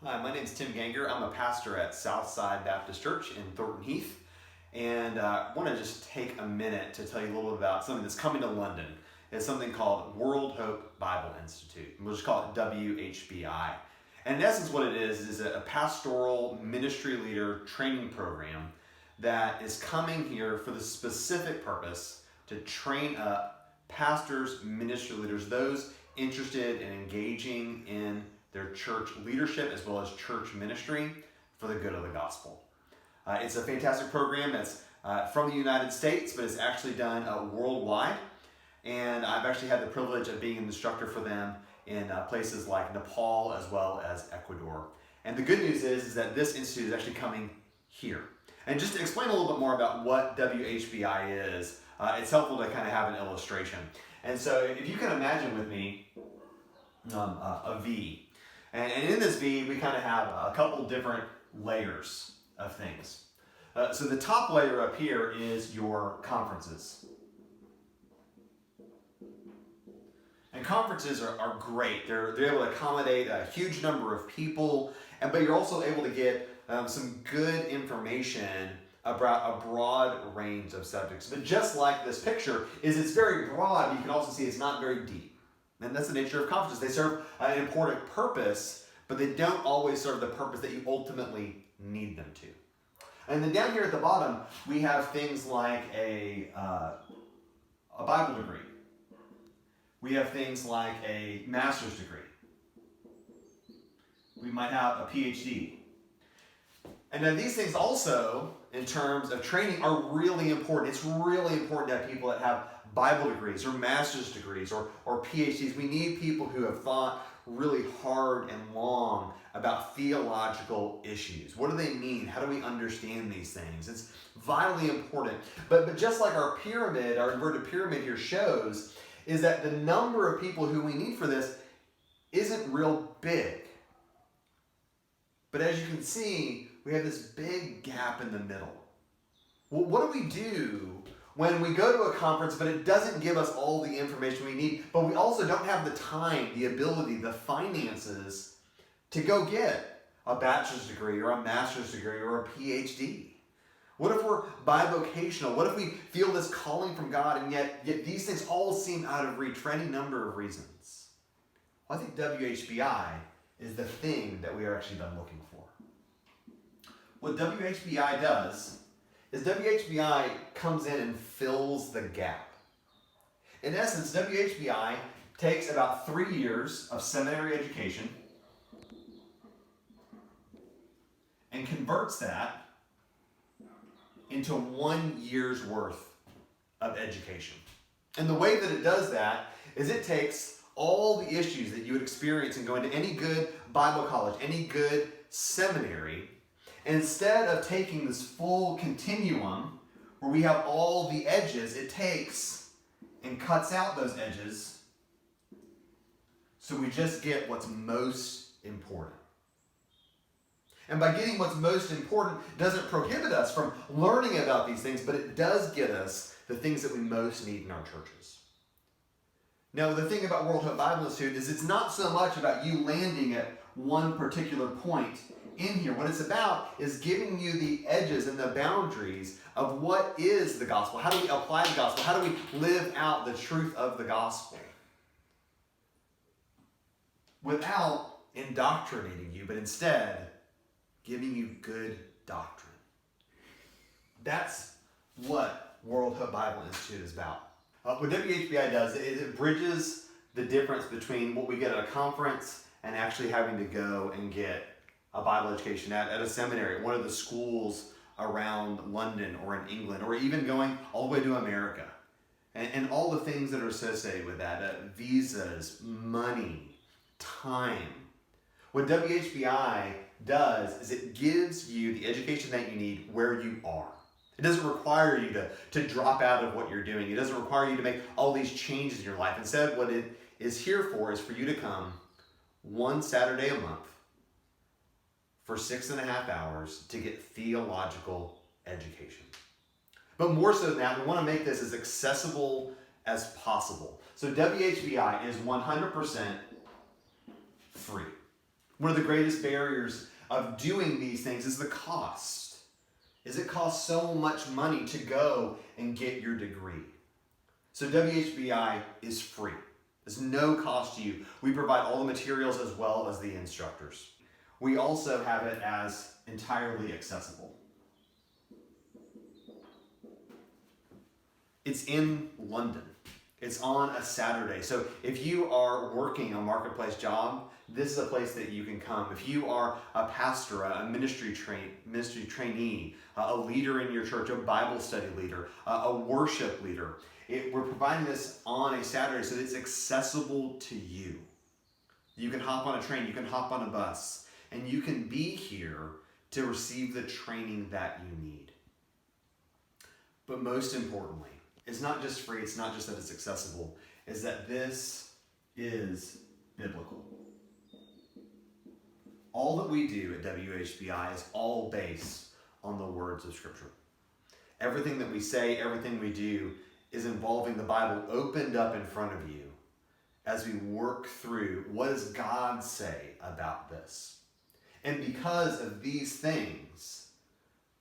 Hi, my name is Tim Ganger. I'm a pastor at Southside Baptist Church in Thornton Heath, and I want to just take a minute to tell you a little bit about something that's coming to London. It's something called World Hope Bible Institute. We'll just call it WHBI. And in essence, what it is a pastoral ministry leader training program that is coming here for the specific purpose to train up pastors, ministry leaders, those interested in engaging in their church leadership as well as church ministry for the good of the gospel. It's a fantastic program that's from the United States, but it's actually done worldwide. And I've actually had the privilege of being an instructor for them in places like Nepal as well as Ecuador. And the good news is that this institute is actually coming here. And just to explain a little bit more about what WHBI is, it's helpful to kind of have an illustration. And so if you can imagine with me a V. And in this V, we kind of have a couple different layers of things. So the top layer up here is your conferences. And conferences are great. They're able to accommodate a huge number of people, but you're also able to get some good information about a broad range of subjects. But just like this picture, it's very broad, but you can also see it's not very deep. And that's the nature of conferences. They serve an important purpose, but they don't always serve the purpose that you ultimately need them to. And then down here at the bottom, we have things like a Bible degree. We have things like a master's degree. We might have a PhD. And then these things also, in terms of training, are really important. It's really important to have people that have Bible degrees or master's degrees or PhDs. We need people who have thought really hard and long about theological issues. What do they mean? How do we understand these things? It's vitally important. But just like our pyramid, our inverted pyramid here shows, is that the number of people who we need for this isn't real big. But as you can see, we have this big gap in the middle. Well, what do we do when we go to a conference, but it doesn't give us all the information we need, but we also don't have the time, the ability, the finances to go get a bachelor's degree or a master's degree or a PhD? What if we're bivocational? What if we feel this calling from God and yet these things all seem out of reach for any number of reasons? Well, I think WHBI is the thing that we are actually been looking for. What WHBI does is WHBI comes in and fills the gap. In essence, WHBI takes about 3 years of seminary education and converts that into 1 year's worth of education. And the way that it does that is it takes all the issues that you would experience in going to any good Bible college, any good seminary, instead of taking this full continuum where we have all the edges, it takes and cuts out those edges so we just get what's most important. And by getting what's most important doesn't prohibit us from learning about these things, but it does get us the things that we most need in our churches. Now, the thing about World Hope Bible Institute is it's not so much about you landing at one particular point in here. What it's about is giving you the edges and the boundaries of what is the gospel. How do we apply the gospel? How do we live out the truth of the gospel? Without indoctrinating you, but instead giving you good doctrine. That's what World Hope Bible Institute is about. What WHBI does is it bridges the difference between what we get at a conference and actually having to go and get a Bible education at a seminary, one of the schools around London or in England, or even going all the way to America. And all the things that are associated with that, visas, money, time. What WHBI does is it gives you the education that you need where you are. It doesn't require you to drop out of what you're doing. It doesn't require you to make all these changes in your life. Instead, what it is here for is for you to come one Saturday a month for 6.5 hours to get theological education. But more so than that, we want to make this as accessible as possible. So WHBI is 100% free. One of the greatest barriers of doing these things is the cost. It costs so much money to go and get your degree. So WHBI is free. There's no cost to you. We provide all the materials as well as the instructors. We also have it as entirely accessible. It's in London. It's on a Saturday. So if you are working a marketplace job, this is a place that you can come. If you are a pastor, a ministry trainee, a leader in your church, a Bible study leader, a worship leader, we're providing this on a Saturday so that it's accessible to you. You can hop on a train, you can hop on a bus, and you can be here to receive the training that you need. But most importantly, it's not just free, it's not just that it's accessible, it's that this is biblical. All that we do at WHBI is all based on the words of Scripture. Everything that we say, everything we do is involving the Bible opened up in front of you as we work through what does God say about this. And because of these things,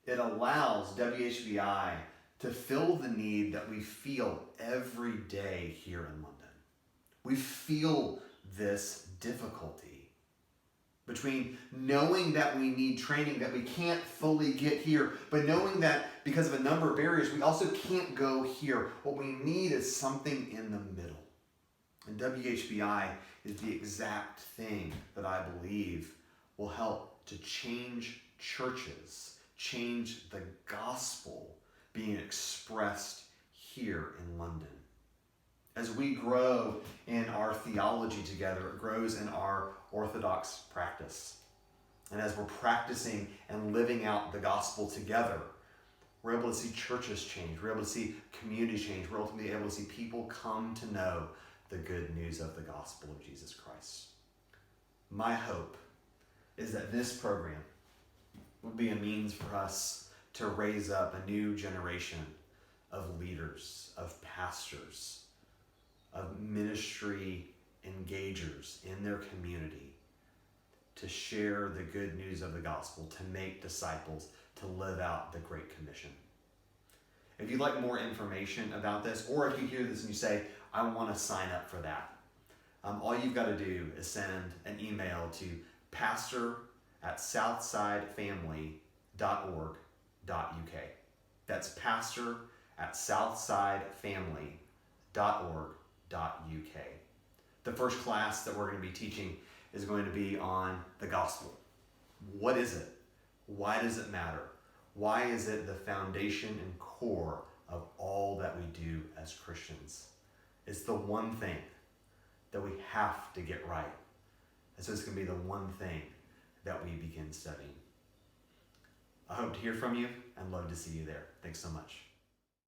it allows WHBI to fill the need that we feel every day here in London. We feel this difficulty between knowing that we need training that we can't fully get here, but knowing that because of a number of barriers, we also can't go here. What we need is something in the middle. And WHBI is the exact thing that I believe will help to change churches, change the gospel being expressed here in London. As we grow in our theology together, it grows in our Orthodox practice. And as we're practicing and living out the gospel together, we're able to see churches change. We're able to see community change. We're ultimately able to see people come to know the good news of the gospel of Jesus Christ. My hope is that this program will be a means for us to raise up a new generation of leaders, of pastors, of ministry engagers in their community to share the good news of the gospel, to make disciples, to live out the Great Commission. If you'd like more information about this, or if you hear this and you say, I want to sign up for that, all you've got to do is send an email to pastor@southsidefamily.org.uk. That's pastor@southsidefamily.org.uk. The first class that we're going to be teaching is going to be on the gospel. What is it? Why does it matter? Why is it the foundation and core of all that we do as Christians? It's the one thing that we have to get right. And so it's going to be the one thing that we begin studying. I hope to hear from you and love to see you there. Thanks so much.